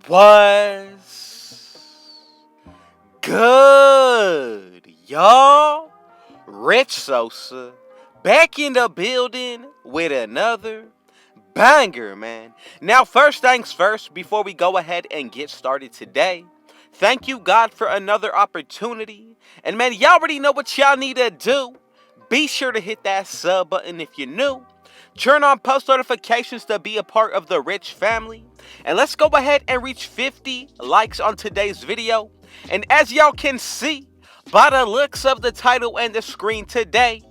Was good, y'all? Rich Sosa back in the building with another banger, man. Now, first things first, before we go ahead and get started today, thank you, God, for another opportunity. And man, y'all already know what y'all need to do. Be sure to hit that sub button if you're new. Turn on post notifications to be a part of the Rich family. And let's go ahead and reach 50 likes on today's video. And as y'all can see by the looks of the title and the screen today,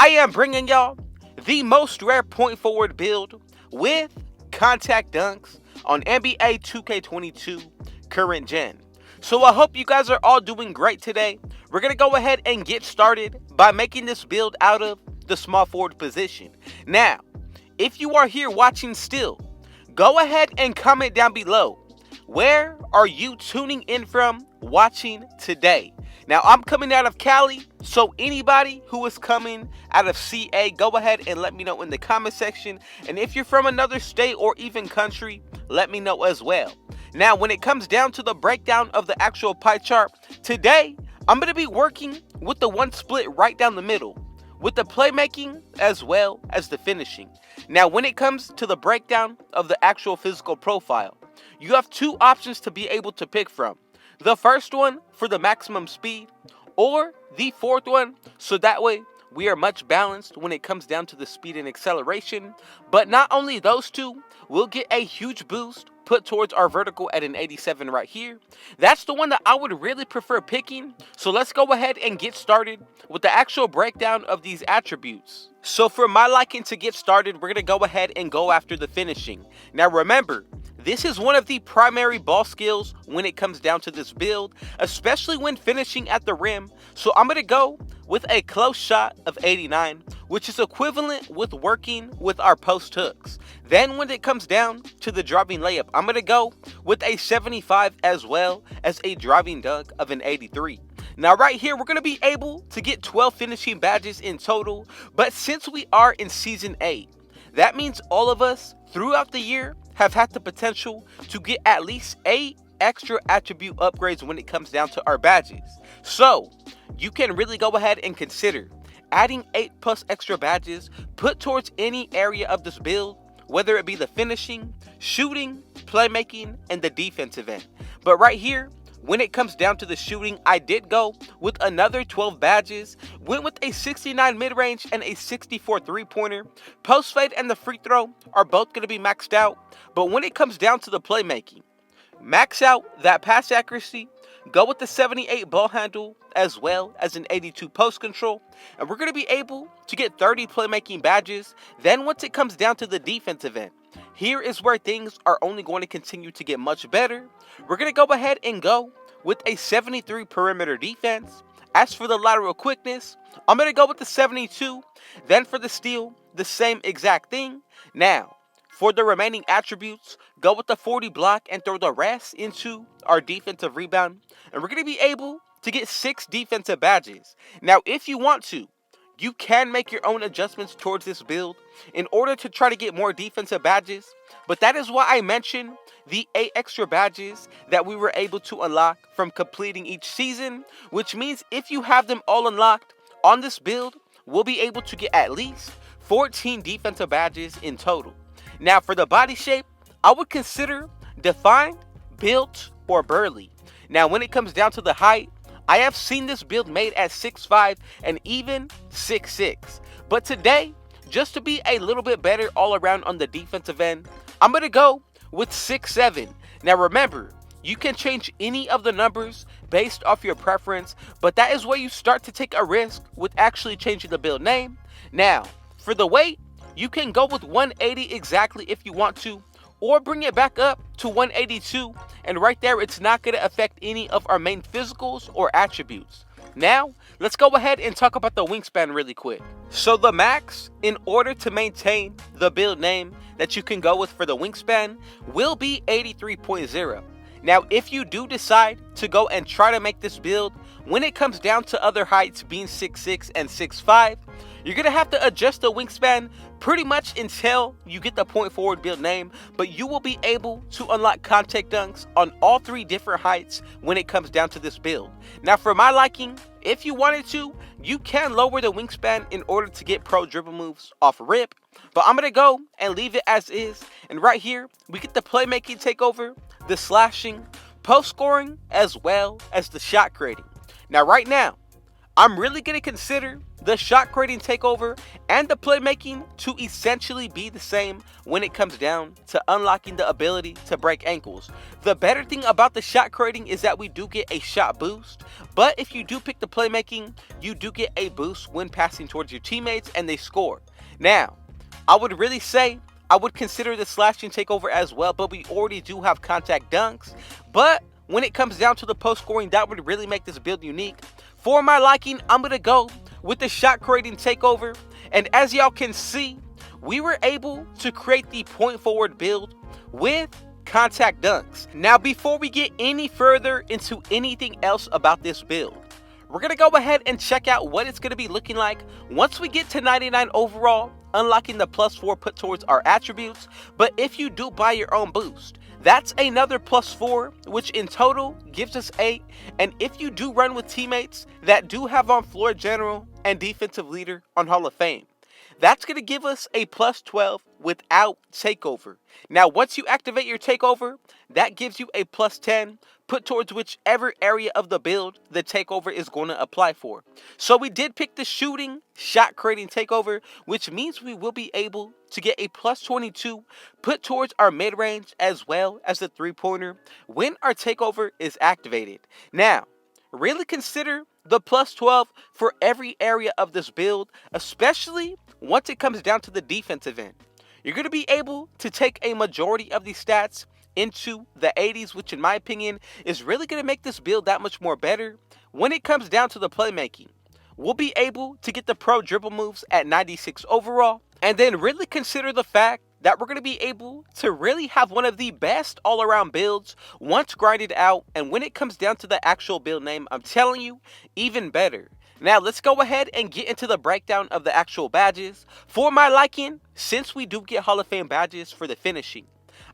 I am bringing y'all the most rare point forward build with contact dunks on NBA 2K22 current gen. So I hope you guys are all doing great today. We're going to go ahead and get started by making this build out of the small forward position. Now, if you are here watching still, go ahead and comment down below. Where are you tuning in from watching today? Now, I'm coming out of Cali, so anybody who is coming out of CA, go ahead and let me know in the comment section. And if you're from another state or even country, let me know as well. Now, when it comes down to the breakdown of the actual pie chart, today, I'm going to be working with the one split right down the middle, with the playmaking as well as the finishing. Now, when it comes to the breakdown of the actual physical profile, you have two options to be able to pick from. The first one for the maximum speed, or the fourth one, so that way we are much balanced when it comes down to the speed and acceleration. But not only those two, we'll get a huge boost put towards our vertical at an 87 right here. That's the one that I would really prefer picking. So let's go ahead and get started with the actual breakdown of these attributes. So for my liking to get started, we're going to go ahead and go after the finishing. Now remember, this is one of the primary ball skills when it comes down to this build, especially when finishing at the rim. So I'm going to go with a close shot of 89, which is equivalent with working with our post hooks. Then when it comes down to the driving layup, I'm going to go with a 75 as well as a driving dunk of an 83. Now right here, we're going to be able to get 12 finishing badges in total, but since we are in Season 8, that means all of us throughout the year have had the potential to get at least 8 extra attribute upgrades when it comes down to our badges. So you can really go ahead and consider adding 8+ extra badges put towards any area of this build, whether it be the finishing, shooting, playmaking, and the defensive end. But right here, when it comes down to the shooting, I did go with another 12 badges, went with a 69 mid-range and a 64 three-pointer. Post fade and the free throw are both going to be maxed out, but when it comes down to the playmaking, max out that pass accuracy, go with the 78 ball handle as well as an 82 post control, and we're going to be able to get 30 playmaking badges. Then once it comes down to the defensive end, here is where things are only going to continue to get much better. We're going to go ahead and go with a 73 perimeter defense. As for the lateral quickness, I'm going to go with the 72. Then for the steal, the same exact thing. Now, for the remaining attributes, go with the 40 block and throw the rest into our defensive rebound. And we're going to be able to get 6 defensive badges. Now, if you want to, you can make your own adjustments towards this build in order to try to get more defensive badges. But that is why I mentioned the 8 extra badges that we were able to unlock from completing each season, which means if you have them all unlocked on this build, we'll be able to get at least 14 defensive badges in total. Now for the body shape, I would consider defined, built, or burly. Now when it comes down to the height, I have seen this build made at 6'5" and even 6'6". But today, just to be a little bit better all around on the defensive end, I'm going to go with 6'7". Now remember, you can change any of the numbers based off your preference, but that is where you start to take a risk with actually changing the build name. Now, for the weight, you can go with 180 exactly if you want to, or bring it back up to 182, and right there it's not going to affect any of our main physicals or attributes. Now, let's go ahead and talk about the wingspan really quick. So the max, in order to maintain the build name that you can go with for the wingspan, will be 83.0. Now, if you do decide to go and try to make this build, when it comes down to other heights being 6'6" and 6'5", you're going to have to adjust the wingspan pretty much until you get the point forward build name, but you will be able to unlock contact dunks on all 3 different heights when it comes down to this build. Now, for my liking, if you wanted to, you can lower the wingspan in order to get pro dribble moves off rip, but I'm going to go and leave it as is. And right here, we get the playmaking takeover, the slashing, post scoring, as well as the shot creating. Now, right now, I'm really going to consider the shot creating takeover and the playmaking to essentially be the same when it comes down to unlocking the ability to break ankles. The better thing about the shot creating is that we do get a shot boost, but if you do pick the playmaking, you do get a boost when passing towards your teammates and they score. Now, I would really say I would consider the slashing takeover as well, but we already do have contact dunks. But when it comes down to the post scoring, that would really make this build unique. For my liking, I'm going to go with the shot creating takeover. And as y'all can see, we were able to create the point forward build with contact dunks. Now, before we get any further into anything else about this build, we're going to go ahead and check out what it's going to be looking like once we get to 99 overall, unlocking the +4 put towards our attributes. But if you do buy your own boost, that's another +4, which in total gives us 8. And if you do run with teammates that do have on floor general and defensive leader on Hall of Fame, that's going to give us a +12 without takeover. Now, once you activate your takeover, that gives you a +10 put towards whichever area of the build the takeover is going to apply for. So we did pick the shooting shot creating takeover, which means we will be able to get a +22 put towards our mid-range as well as the 3-pointer when our takeover is activated. Now, really consider the +12 for every area of this build, especially once it comes down to the defensive end. You're going to be able to take a majority of these stats into the 80s, which in my opinion is really going to make this build that much more better. When it comes down to the playmaking, we'll be able to get the pro dribble moves at 96 overall, and then really consider the fact that we're going to be able to really have one of the best all-around builds once grinded out. And when it comes down to the actual build name, I'm telling you, even better. Now, let's go ahead and get into the breakdown of the actual badges. For my liking, since we do get Hall of Fame badges for the finishing,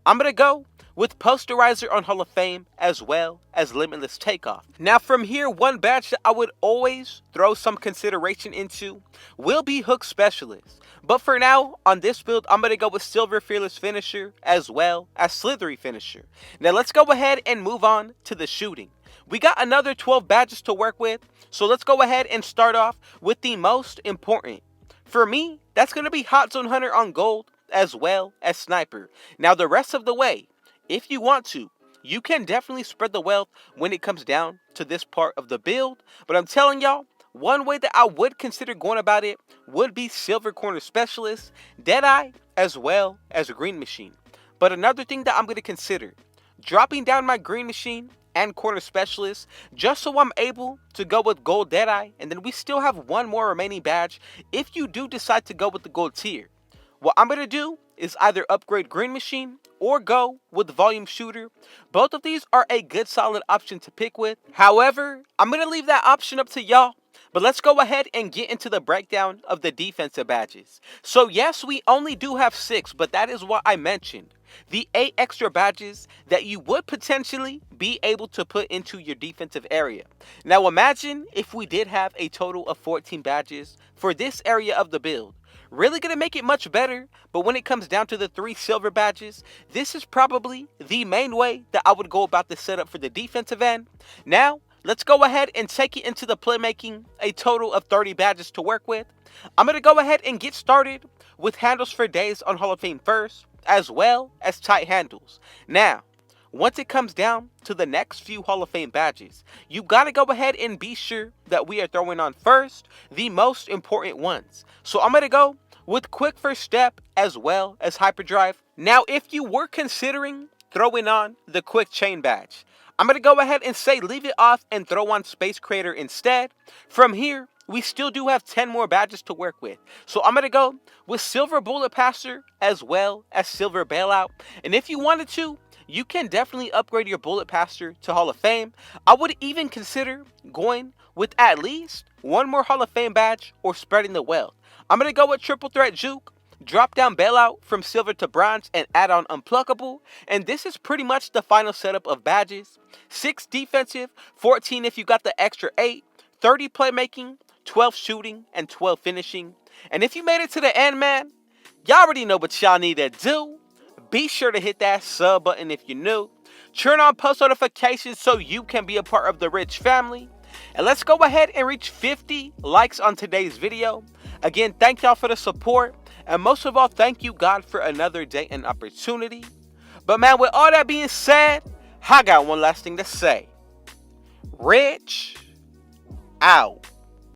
I'm going to go with Posterizer on Hall of Fame as well as Limitless Takeoff. Now, from here, one badge that I would always throw some consideration into will be Hook Specialist. But for now, on this build, I'm going to go with Silver Fearless Finisher as well as Slithery Finisher. Now, let's go ahead and move on to the shooting. We got another 12 badges to work with, so let's go ahead and start off with the most important. For me, that's going to be Hot Zone Hunter on Gold as well as Sniper. Now, the rest of the way, if you want to, you can definitely spread the wealth when it comes down to this part of the build. But I'm telling y'all, one way that I would consider going about it would be Silver Corner Specialist, Deadeye, as well as Green Machine. But another thing that I'm going to consider, dropping down my Green Machine and Corner Specialist, just so I'm able to go with Gold Deadeye, and then we still have one more remaining badge if you do decide to go with the Gold tier. What I'm going to do is either upgrade Green Machine or go with Volume Shooter. Both of these are a good solid option to pick with. However, I'm going to leave that option up to y'all. But let's go ahead and get into the breakdown of the defensive badges. So yes, we only do have 6, but that is what I mentioned. The 8 extra badges that you would potentially be able to put into your defensive area. Now imagine if we did have a total of 14 badges for this area of the build. Really going to make it much better, but when it comes down to the 3 silver badges, this is probably the main way that I would go about the setup for the defensive end. Now, let's go ahead and take it into the playmaking, a total of 30 badges to work with. I'm going to go ahead and get started with Handles for Days on Hall of Fame first, as well as Tight Handles. Now, once it comes down to the next few Hall of Fame badges, you got to go ahead and be sure that we are throwing on first the most important ones. So I'm going to go with Quick First Step as well as Hyperdrive. Now, if you were considering throwing on the Quick Chain badge, I'm going to go ahead and say leave it off and throw on Space Creator instead. From here, we still do have 10 more badges to work with. So I'm going to go with Silver Bullet Passer as well as Silver Bailout. And if you wanted to, you can definitely upgrade your bullet passer to Hall of Fame. I would even consider going with at least one more Hall of Fame badge or spreading the wealth. I'm going to go with triple threat juke, drop down bailout from silver to bronze, and add on unpluckable. And this is pretty much the final setup of badges. 6 defensive, 14 if you got the extra 8, 30 playmaking, 12 shooting, and 12 finishing. And if you made it to the end, man, y'all already know what y'all need to do. Be sure to hit that sub button if you're new. Turn on post notifications so you can be a part of the Rich family. And let's go ahead and reach 50 likes on today's video. Again, thank y'all for the support. And most of all, thank you, God, for another day and opportunity. But man, with all that being said, I got one last thing to say. Rich out.